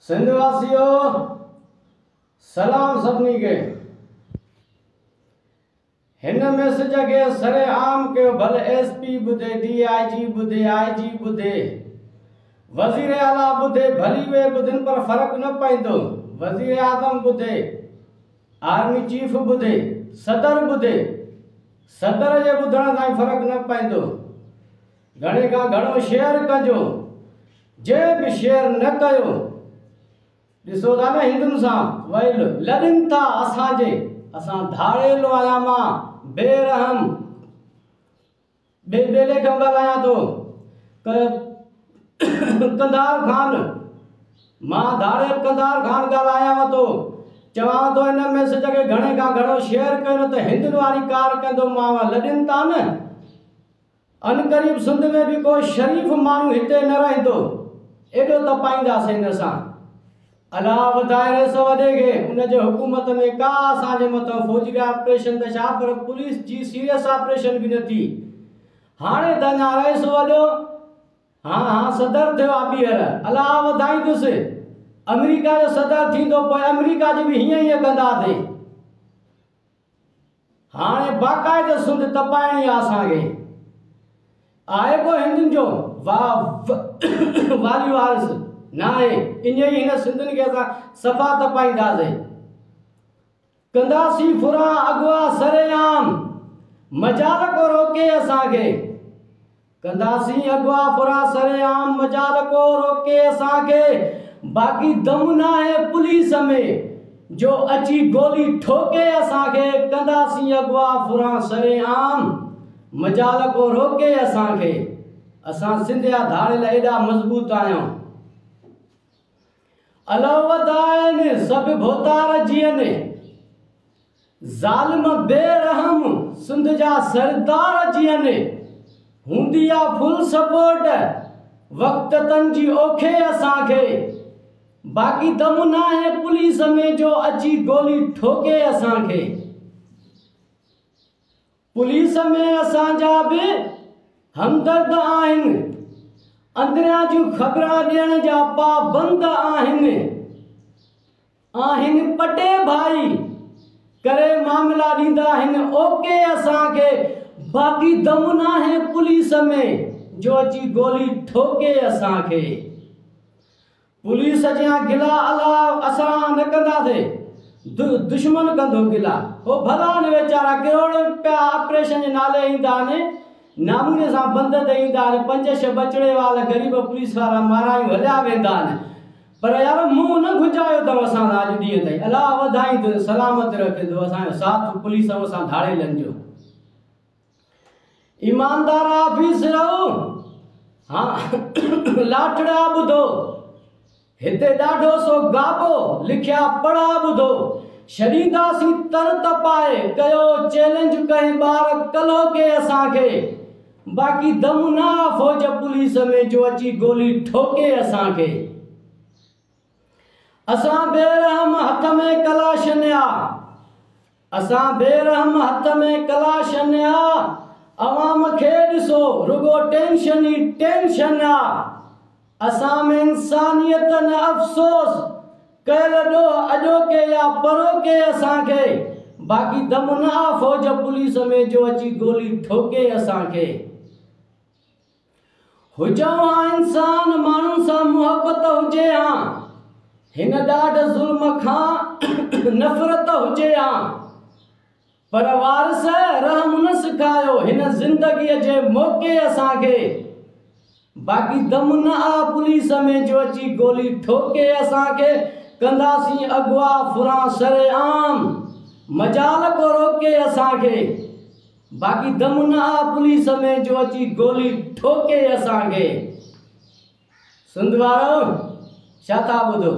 सिंध वासियों सलाम सभी के। हिन मैसेज के सरे आम के भले एसपी बुधे, डीआईजी बुधे, आईजी बुधे, वजीर आला बुधे, भली वे बुधन पर फर्क न पाइंदो। वजीर आजम बुधे, आर्मी चीफ बुधे, सदर बुधे, सदर जे बुधण ताईं फर्क न पाइंदो। घणे का घणो शेयर कजो, जे भी शेयर न कयो दिसो था न हिंदुन सा वैल लड़न था असांजे। असां धाड़ेलो आया मां बेरहम बेले कम ॻाल्हायां तो कंधार खान मां धाड़े कंधार खान ॻाल्हायां तो चवां तो इन मैसेज के घणे का घणो शेयर कयो त हिंदुन वारी कार कंदो मां लड़न था न। अनकरीब सिंध में भी कोई शरीफ मानू हिते न रहंदो, एडो तपाईंदासीं इन सां। अल्लाह वधाए सो वधेगे उन जे हुकूमत में का असांजे मथां फौजी ऑपरेशन त छा पर पुलिस जी सीरियस ऑपरेशन भी न थी। हाणे दना रहिसो वॾो हाँ सदर थियो आहे ॿीहर। अल्लाह वधाईंदुसि अमेरिका जो सदर थींदो पोइ अमेरिका जी भी हीअं हीअं कंदासीं। हाणे बाक़ाइदा सिंध तपाइणी आहे असांखे। आहे को हिंदुनि जो वाली वारिस ना है इन हिन सिंधन के असां सफ़ा तपाईंदासीं। कंदासी फुरा अगवा सरेआम मजाल को रोके असांखे। कंदासी अगवा फुरा सरेआम मजाल को रोके असांखे। बाकी दम ना है पुलिस में जो अची गोली ठोके असांखे। कंदासी अगवा फुरा सरेआम मजाल को रोके असांखे। असां सिंधिया धाड़ेल एॾा मज़बूत आहियूं। अलवदायन सब भोतार जियने जालिम बेरहम सिंध जा सरदार जियने हुंदिया फुल सपोर्ट वक्त तंजी ओखे असांखे। बाकी दम ना है पुलिस में जो अची गोली ठोके असांखे। पुलिस में असांजा भी हमदर्द आहिनि, अंदरियां जूं ख़बरां ॾियण जा पाबंद आहिनि पटे भाई करे मामला ॾींदा आहिनि ओके असांखे। बाक़ी दम न आहे पुलिस में जो अची गोली ठोके असांखे। पुलिस जा गिला अला असां न कंदासीं, दुश्मन कंदो गिला। हो भला न वीचारा करोड़ रुपया ऑपरेशन जे नाले ईंदा आहिनि, नामूने सां बंद ते ईंदा आहिनि। 5-6 बचड़े वाला गरीब पुलिस वारा मारायूं हलिया वेंदा आहिनि। पर यार मुंहुं न घुजायो अथव असां अॼु ॾींहं ताईं। अलाह वधाईंदो सलामत रखंदो असांजो साथ पुलिस सां धाड़ेलनि जो। ईमानदार ऑफिस रहो हाँ लाठड़ा ॿुधो हिते ॾाढो सो गाबो लिखिया पढ़ा ॿुधो। छॾींदासीं तर तपाए कयो चैलेंज कहीं ॿार कलो के असांखे। बाकी दम ना फौज पुलिस में जो अची गोली ठोके असांखे। असां बेरहम हथ में कलाशन्या, असां बेरहम हथ में कलाशन्या। अवाम खे ॾिसो रुगो टेंशन ही टेंशन आ। असां में इंसानियत न अफ़सोस कयल ॾो अॼोके या परोके असांखे। बाकी दम ना फौज पुलिस में जो अची गोली ठोके असांखे। हुजऊं हाँ इंसान माण्हुनि सां मोहब्बत हुजे हाँ, हिन ॾाढ ज़ुल्म खां नफ़रत हुजे हाँ। पर वारिस रहम न सिखायो हिन ज़िंदगीअ जे मौक़े असांखे। बाकी दम न आ पुलिस में जो अची गोली ठोके असांखे। कंदासीं अगवा फुरा सरेआम मजाल को रोके असांखे। बाकी दम न आ पुलिस में जो अची गोली ठोके असांखे। सिंध वारो छा था ॿुधो।